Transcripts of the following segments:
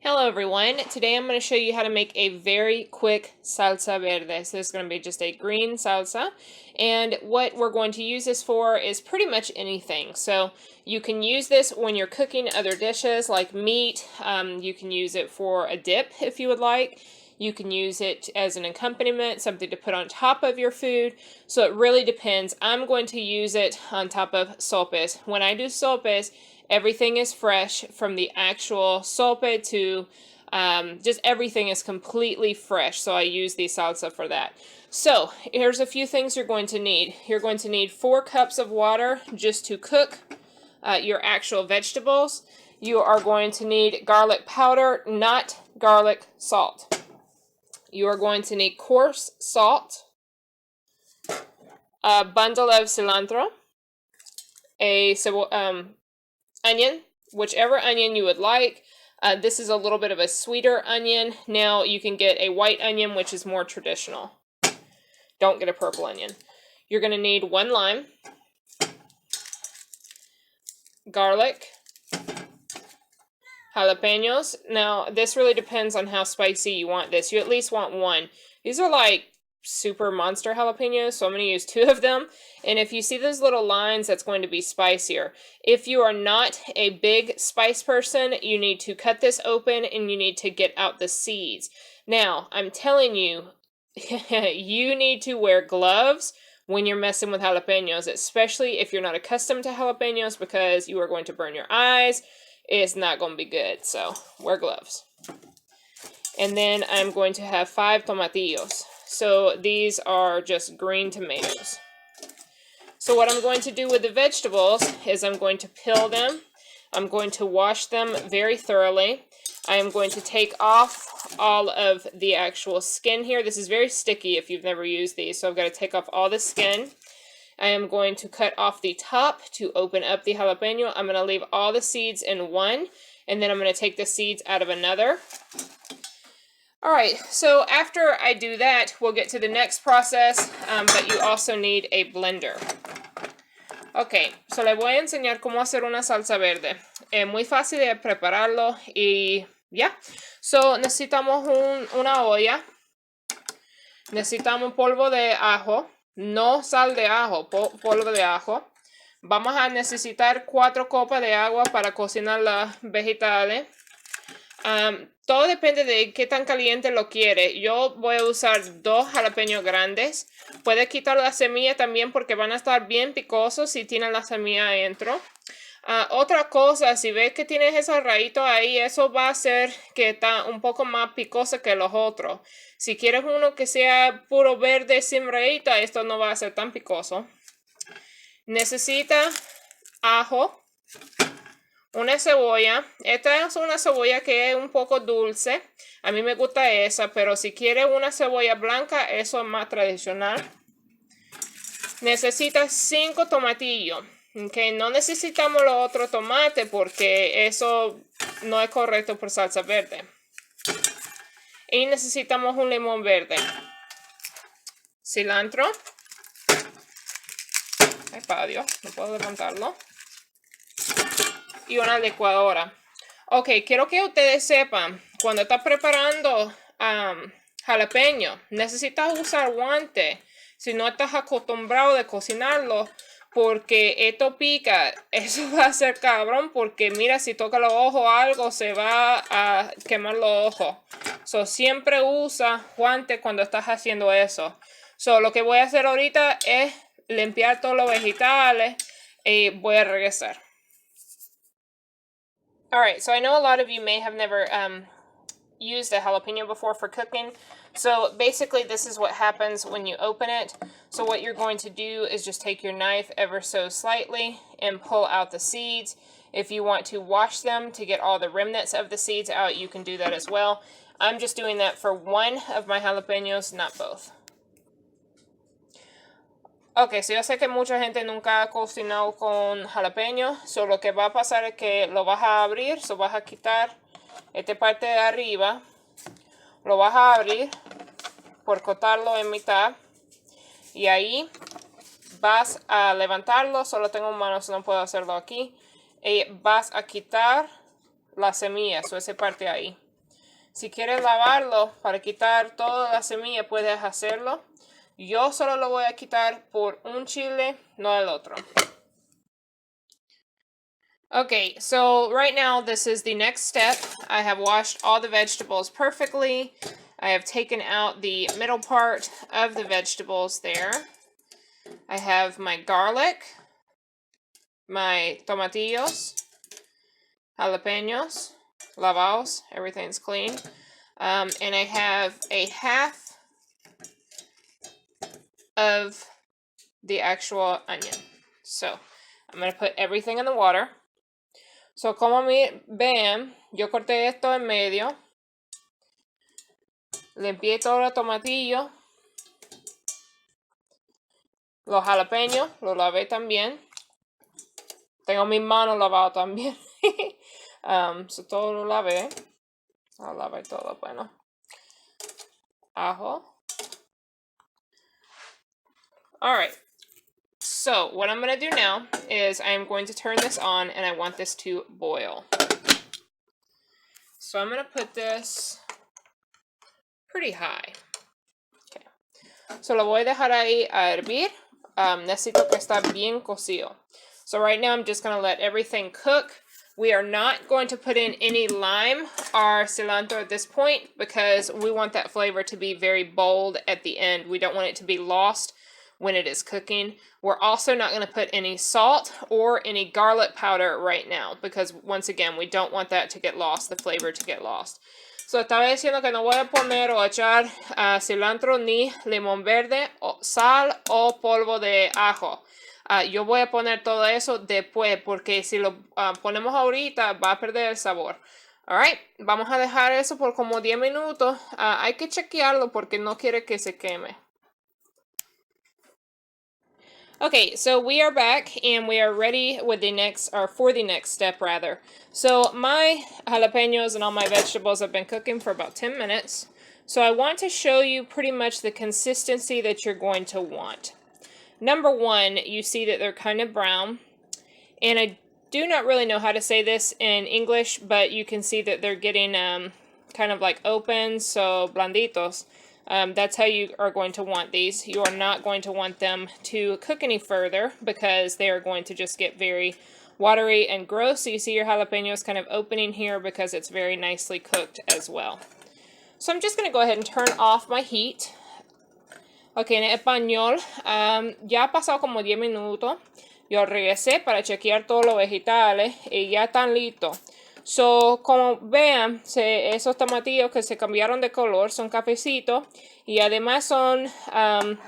Hello everyone, today I'm going to show you how to make a very quick salsa verde. So this is going to be just a green salsa, and what we're going to use this for is pretty much anything. So you can use this when you're cooking other dishes like meat. You can use it for a dip if you would like. You can use it as an accompaniment, something to put on top of your food. So it really depends. I'm going to use it on top of sopes. When I do sopes, everything is fresh from the actual sope to just everything is completely fresh. So I use the salsa for that. So here's a few things you're going to need. You're going to need 4 cups of water just to cook your actual vegetables. You are going to need garlic powder, not garlic salt. You are going to need coarse salt, a bundle of cilantro, a onion, whichever onion you would like. This is a little bit of a sweeter onion. Now you can get a white onion, which is more traditional. Don't get a purple onion. You're going to need 1 lime, garlic, jalapenos. Now this really depends on how spicy you want this. You at least want 1. These are like super monster jalapenos, so I'm going to use 2 of them. And if you see those little lines, that's going to be spicier. If you are not a big spice person, you need to cut this open and you need to get out the seeds. Now, I'm telling you, you need to wear gloves when you're messing with jalapenos, especially if you're not accustomed to jalapenos, because you are going to burn your eyes. It's not going to be good, so wear gloves. And then I'm going to have 5 tomatillos. So these are just green tomatoes. So what I'm going to do with the vegetables is I'm going to peel them. I'm going to wash them very thoroughly. I am going to take off all of the actual skin here. This is very sticky if you've never used these, so I've got to take off all the skin. I am going to cut off the top to open up the jalapeno. I'm going to leave all the seeds in one, and then I'm going to take the seeds out of another. Alright, so after I do that, we'll get to the next process, but you also need a blender. Ok, so le voy a enseñar cómo hacer una salsa verde. Es muy fácil de prepararlo y ya. So necesitamos una olla, necesitamos polvo de ajo, no sal de ajo, polvo de ajo. Vamos a necesitar 4 copas de agua para cocinar los vegetales. Todo depende de qué tan caliente lo quiere. Yo voy a usar 2 jalapeños grandes. Puedes quitar la semilla también porque van a estar bien picosos si tienen la semilla adentro. Otra cosa, si ves que tienes esos rayitos ahí, eso va a hacer que está un poco más picoso que los otros. Si quieres uno que sea puro verde sin rayita, esto no va a ser tan picoso. Necesita ajo. Una cebolla. Esta es una cebolla que es un poco dulce. A mí me gusta esa, pero si quieres una cebolla blanca, eso es más tradicional. Necesitas 5 tomatillos. Okay, no necesitamos los otros tomates porque eso no es correcto por salsa verde. Y necesitamos un limón verde. Cilantro. Ay, para Dios, no puedo levantarlo. Y una licuadora. Ok, quiero que ustedes sepan, cuando estás preparando jalapeño, necesitas usar guantes si no estás acostumbrado de cocinarlo, porque esto pica. Eso va a ser cabrón, porque mira, si toca los ojos o algo, se va a quemar los ojos. So, siempre usa guantes cuando estás haciendo eso. So, lo que voy a hacer ahorita es limpiar todos los vegetales y voy a regresar. Alright, so I know a lot of you may have never used a jalapeno before for cooking. So basically this is what happens when you open it. So what you're going to do is just take your knife ever so slightly and pull out the seeds. If you want to wash them to get all the remnants of the seeds out, you can do that as well. I'm just doing that for one of my jalapenos, not both. Ok, so yo sé que mucha gente nunca ha cocinado con jalapeño. So lo que va a pasar es que lo vas a abrir, so vas a quitar esta parte de arriba. Lo vas a abrir por cortarlo en mitad. Y ahí vas a levantarlo. Solo tengo manos, no puedo hacerlo aquí. Y vas a quitar la semilla, so esa parte ahí. Si quieres lavarlo para quitar toda la semilla, puedes hacerlo. Yo solo lo voy a quitar por un chile, no el otro. Okay, so right now this is the next step. I have washed all the vegetables perfectly. I have taken out the middle part of the vegetables there. I have my garlic, my tomatillos, jalapenos, lavados, everything's clean. And I have a half of the actual onion. So I'm going to put everything in the water. So como ven, yo corté esto en medio. Limpié todo el tomatillo. Los jalapeños, los lavé también. Tengo mis manos lavadas también. So todo lo lavé. Lo lavé todo, bueno. Ajo. Alright. So what I'm going to do now is I'm going to turn this on and I want this to boil. So I'm going to put this pretty high. Okay. So lo voy a dejar ahí a hervir. Necesito que está bien cocido. So right now I'm just going to let everything cook. We are not going to put in any lime or cilantro at this point because we want that flavor to be very bold at the end. We don't want it to be lost when it is cooking. We're also not going to put any salt or any garlic powder right now because once again, we don't want that to get lost, the flavor to get lost. So estaba diciendo que no voy a poner o echar cilantro ni limón verde, o sal o polvo de ajo. Yo voy a poner todo eso después porque si lo ponemos ahorita va a perder el sabor. Alright, vamos a dejar eso por como 10 minutos. Hay que chequearlo porque no quiere que se queme. Okay, so we are back and we are ready with the next, or for the next step rather. So my jalapenos and all my vegetables have been cooking for about 10 minutes. So I want to show you pretty much the consistency that you're going to want. Number one, you see that they're kind of brown. And I do not really know how to say this in English, but you can see that they're getting kind of like open, so blanditos. That's how you are going to want these. You are not going to want them to cook any further because they are going to just get very watery and gross. So you see your jalapenos kind of opening here because it's very nicely cooked as well. So I'm just going to go ahead and turn off my heat. Ok, en español, ya ha pasado como 10 minutos. Yo regresé para chequear todos los vegetales y ya están listos. So, como vean, esos tomatillos que se cambiaron de color son cafecitos y además son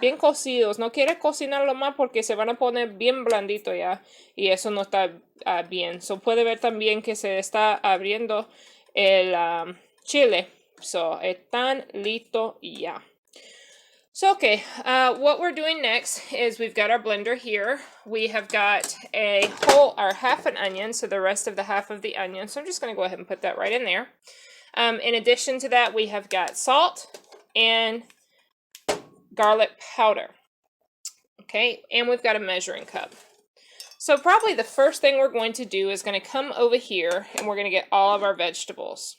bien cocidos. No quieres cocinarlo más porque se van a poner bien blanditos ya y eso no está bien. So, puede ver también que se está abriendo el chile. So, están listos ya. So, okay, what we're doing next is we've got our blender here. We have got a whole, or half an onion, so the rest of the half of the onion. So I'm just going to go ahead and put that right in there. In addition to that, we have got salt and garlic powder. Okay, and we've got a measuring cup. So probably the first thing we're going to do is going to come over here and we're going to get all of our vegetables.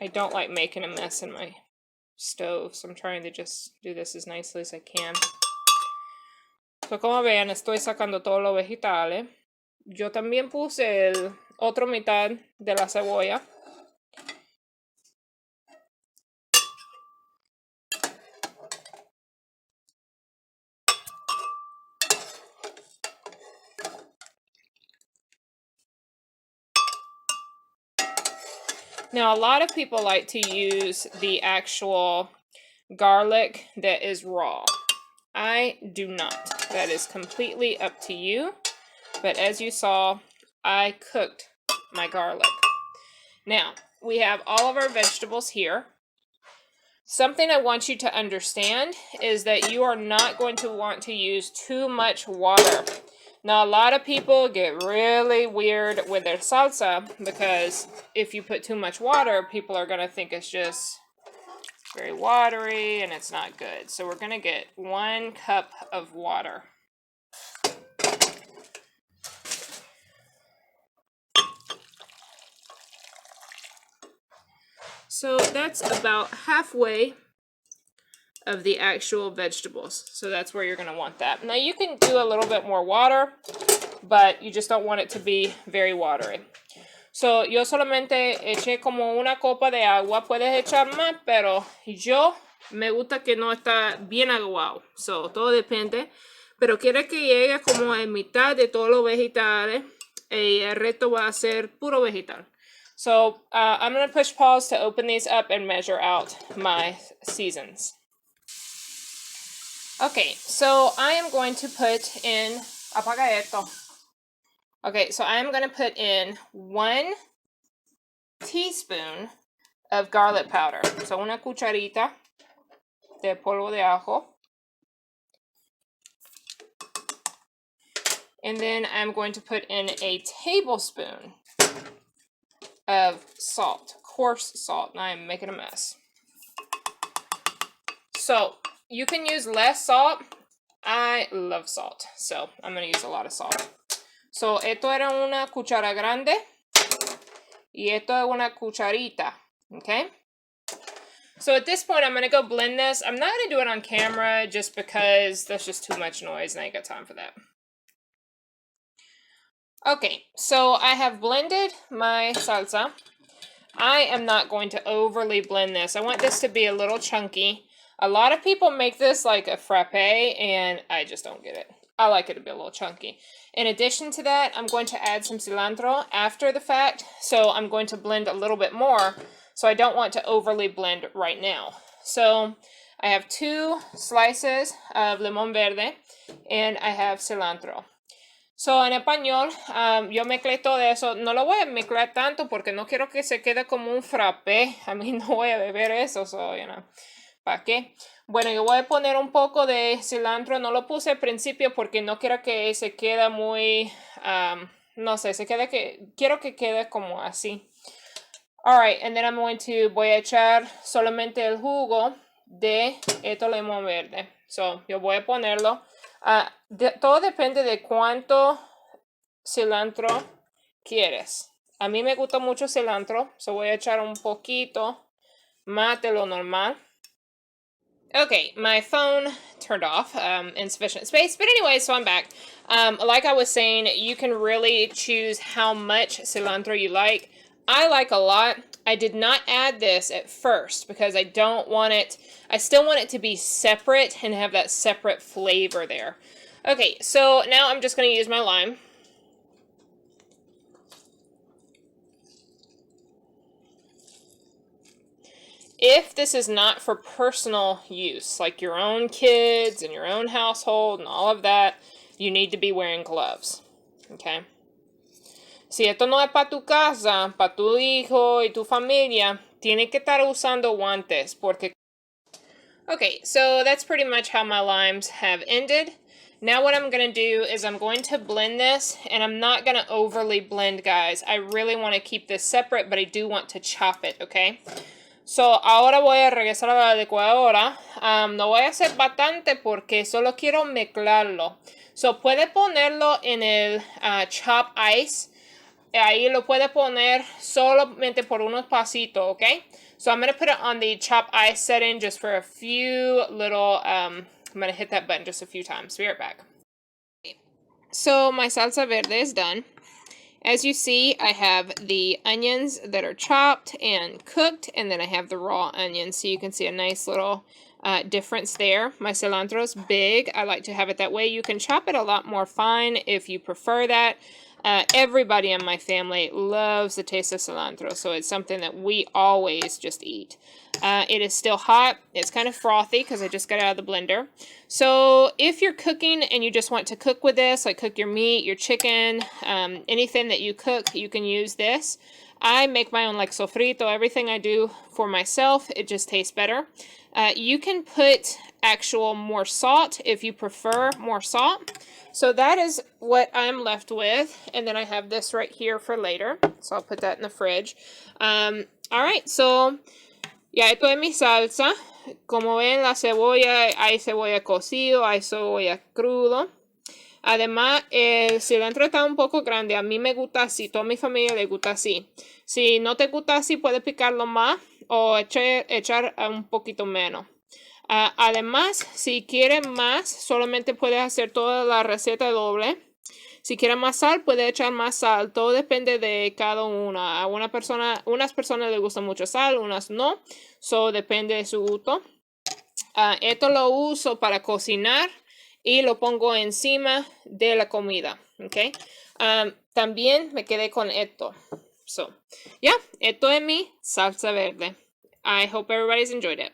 I don't like making a mess in my stove, so I'm trying to just do this as nicely as I can. So, como vean, estoy sacando todos los vegetales. Yo también puse el otro mitad de la cebolla. Now, a lot of people like to use the actual garlic that is raw. I do not. That is completely up to you. But as you saw, I cooked my garlic. Now, we have all of our vegetables here. Something I want you to understand is that you are not going to want to use too much water. Now, a lot of people get really weird with their salsa because if you put too much water, people are going to think it's just very watery and it's not good. So we're gonna get 1 cup of water. So that's about halfway of the actual vegetables. So that's where you're gonna want that. Now you can do a little bit more water, but you just don't want it to be very watery. So yo solamente eché como 1 copa de agua. Puedes echar más, pero yo me gusta que no está bien aguado. So todo depende. Pero quiere que llegue como en mitad de todos los vegetales. Y el resto va a ser puro vegetal. So I'm going to push pause to open these up and measure out my seasons. Okay, so I am going to put in, apaga esto. Okay, so I'm going to put in 1 teaspoon of garlic powder. So una cucharita de polvo de ajo. And then I'm going to put in a tablespoon of salt, coarse salt. And I'm making a mess. So you can use less salt. I love salt, so I'm going to use a lot of salt. So esto era una cuchara grande y esto es una cucharita, okay? So at this point, I'm going to go blend this. I'm not going to do it on camera just because that's just too much noise and I ain't got time for that. Okay, so I have blended my salsa. I am not going to overly blend this. I want this to be a little chunky. A lot of people make this like a frappe, and I just don't get it. I like it to be a little chunky. In addition to that, I'm going to add some cilantro after the fact, so I'm going to blend a little bit more, so I don't want to overly blend right now. So I have 2 slices of limón verde, and I have cilantro. So, en español, yo mezclé todo eso. No lo voy a mezclar tanto porque no quiero que se quede como un frappé. A mí no voy a beber eso, so, you know, ¿para qué? Bueno, yo voy a poner un poco de cilantro. No lo puse al principio porque no quiero que se quede muy, no sé, quiero que quede como así. Alright, and then voy a echar solamente el jugo de este limón verde. So, yo voy a ponerlo. Todo depende de cuánto cilantro quieres. A mí me gusta mucho cilantro, so voy a echar un poquito más de lo normal. Okay, my phone turned off, insufficient space, but anyway, so I'm back. Like I was saying, you can really choose how much cilantro you like. I like a lot. I did not add this at first because I don't want it, I still want it to be separate and have that separate flavor there. Okay, so now I'm just going to use my lime. If this is not for personal use, like your own kids and your own household and all of that, you need to be wearing gloves. Okay? Si esto no es para tu casa, para tu hijo y tu familia, tienes que estar usando guantes porque... Okay, so that's pretty much how my limes have ended. Now what I'm going to do is I'm going to blend this, and I'm not going to overly blend, guys. I really want to keep this separate, but I do want to chop it, okay? So, ahora voy a regresar a la licuadora. No voy a hacer bastante porque solo quiero mezclarlo. So, puede ponerlo en el chop ice. Ahí lo puede poner solamente por unos pasitos, okay? So I'm going to put it on the chop ice setting just for a few little, I'm going to hit that button just a few times. Be right back. So my salsa verde is done. As you see, I have the onions that are chopped and cooked, and then I have the raw onions. So you can see a nice little difference there. My cilantro is big. I like to have it that way. You can chop it a lot more fine if you prefer that. Everybody in my family loves the taste of cilantro, so it's something that we always just eat. It is still hot. It's kind of frothy because I just got it out of the blender. So if you're cooking and you just want to cook with this, like cook your meat, your chicken, anything that you cook, you can use this. I make my own like sofrito. Everything I do for myself, it just tastes better. You can put actual more salt if you prefer more salt. So that is what I'm left with. And then I have this right here for later. So I'll put that in the fridge. All right, so Ya esto es mi salsa. Como ven, la cebolla, hay cebolla cocido, hay cebolla crudo. Además, el cilantro está un poco grande. A mí me gusta así. Toda mi familia le gusta así. Si no te gusta así, puedes picarlo más o echar un poquito menos. Además, si quieres más, solamente puedes hacer toda la receta doble. Si quieres más sal, puedes echar más sal. Todo depende de cada una. A unas personas les gusta mucho sal, unas no. So depende de su gusto. Esto lo uso para cocinar y lo pongo encima de la comida. ¿Ok? También me quedé con esto. So, esto es mi salsa verde. I hope everybody's enjoyed it.